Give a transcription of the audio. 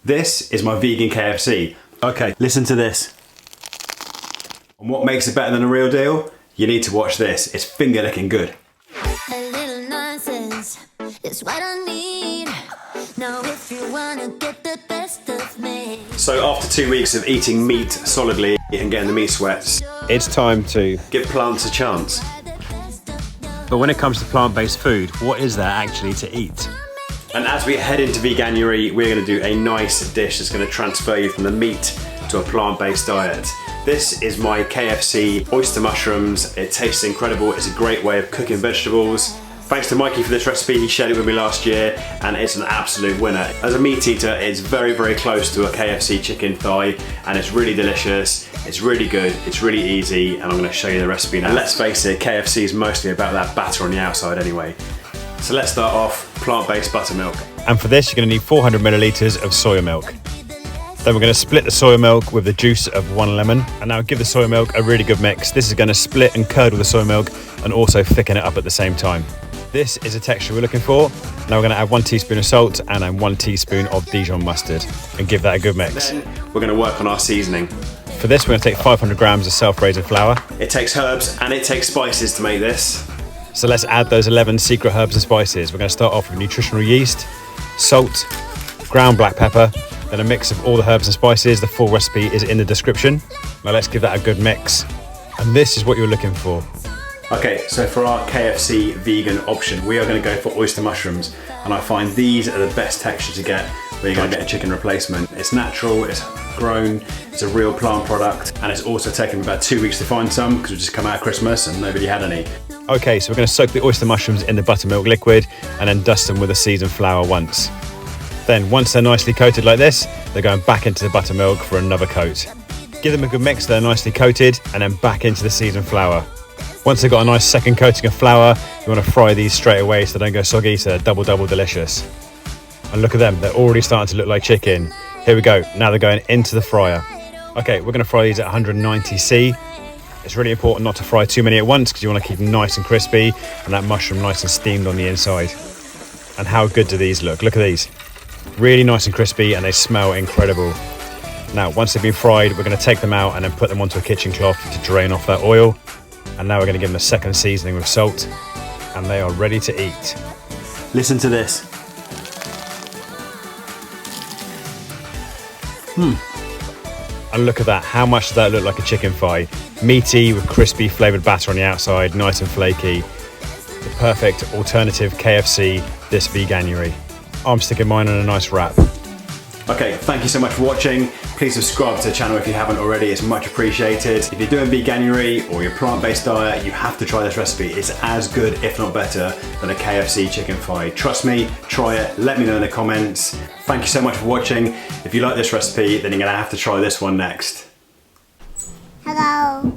This is my vegan KFC. Okay, listen to this. And what makes it better than a real deal? You need to watch this. It's finger licking good. A little nonsense is what I need. Now if you wanna get the best of me. So after 2 weeks of eating meat solidly and getting the meat sweats, it's time to give plants a chance. But when it comes to plant-based food, what is there actually to eat? And as we head into veganuary, we're going to do a nice dish that's going to transfer you from the meat to a plant-based diet. This is my KFC oyster mushrooms. It tastes incredible. It's a great way of cooking vegetables. Thanks to Mikey for this recipe. He shared it with me last year and it's an absolute winner. As a meat eater, it's very, very close to a KFC chicken thigh and it's really delicious. It's really good, it's really easy, and I'm going to show you the recipe now. Let's face it, KFC is mostly about that batter on the outside anyway. So let's start off plant-based buttermilk. And for this, you're going to need 400 millilitres of soya milk. Then we're going to split the soya milk with the juice of 1 lemon. And now give the soya milk a really good mix. This is going to split and curdle the soya milk and also thicken it up at the same time. This is the texture we're looking for. Now we're going to add 1 teaspoon of salt and then 1 teaspoon of Dijon mustard and give that a good mix. Then we're going to work on our seasoning. For this, we're going to take 500 grams of self-raised flour. It takes herbs and it takes spices to make this. So let's add those 11 secret herbs and spices. We're going to start off with nutritional yeast, salt, ground black pepper, then a mix of all the herbs and spices. The full recipe is in the description. Now let's give that a good mix. And this is what you're looking for. Okay, so for our KFC vegan option, we are going to go for oyster mushrooms. And I find these are the best texture to get where you're going to get a chicken replacement. It's natural, it's grown, it's a real plant product, and it's also taken about 2 weeks to find some because we've just come out of Christmas and nobody had any. Okay, so we're going to soak the oyster mushrooms in the buttermilk liquid and then dust them with a seasoned flour once. Then once they're nicely coated like this, they're going back into the buttermilk for another coat. Give them a good mix, they're nicely coated, and then back into the seasoned flour. Once they've got a nice second coating of flour, you want to fry these straight away so they don't go soggy, so they're double delicious. And look at them, they're already starting to look like chicken. Here we go, now they're going into the fryer. Okay, we're going to fry these at 190°C. It's really important not to fry too many at once because you want to keep them nice and crispy and that mushroom nice and steamed on the inside. And how good do these look? Look at these. Really nice and crispy and they smell incredible. Now, once they've been fried, we're going to take them out and then put them onto a kitchen cloth to drain off that oil. And now we're going to give them a second seasoning with salt and they are ready to eat. Listen to this. And look at that, how much does that look like a chicken thigh? Meaty with crispy flavoured batter on the outside, nice and flaky. The perfect alternative KFC this veganuary. I'm sticking mine on a nice wrap. Okay, thank you so much for watching. Please subscribe to the channel if you haven't already, it's much appreciated. If you're doing veganuary or your plant-based diet, you have to try this recipe. It's as good, if not better, than a KFC chicken thigh. Trust me, try it, let me know in the comments. Thank you so much for watching. If you like this recipe, then you're gonna have to try this one next. Hello.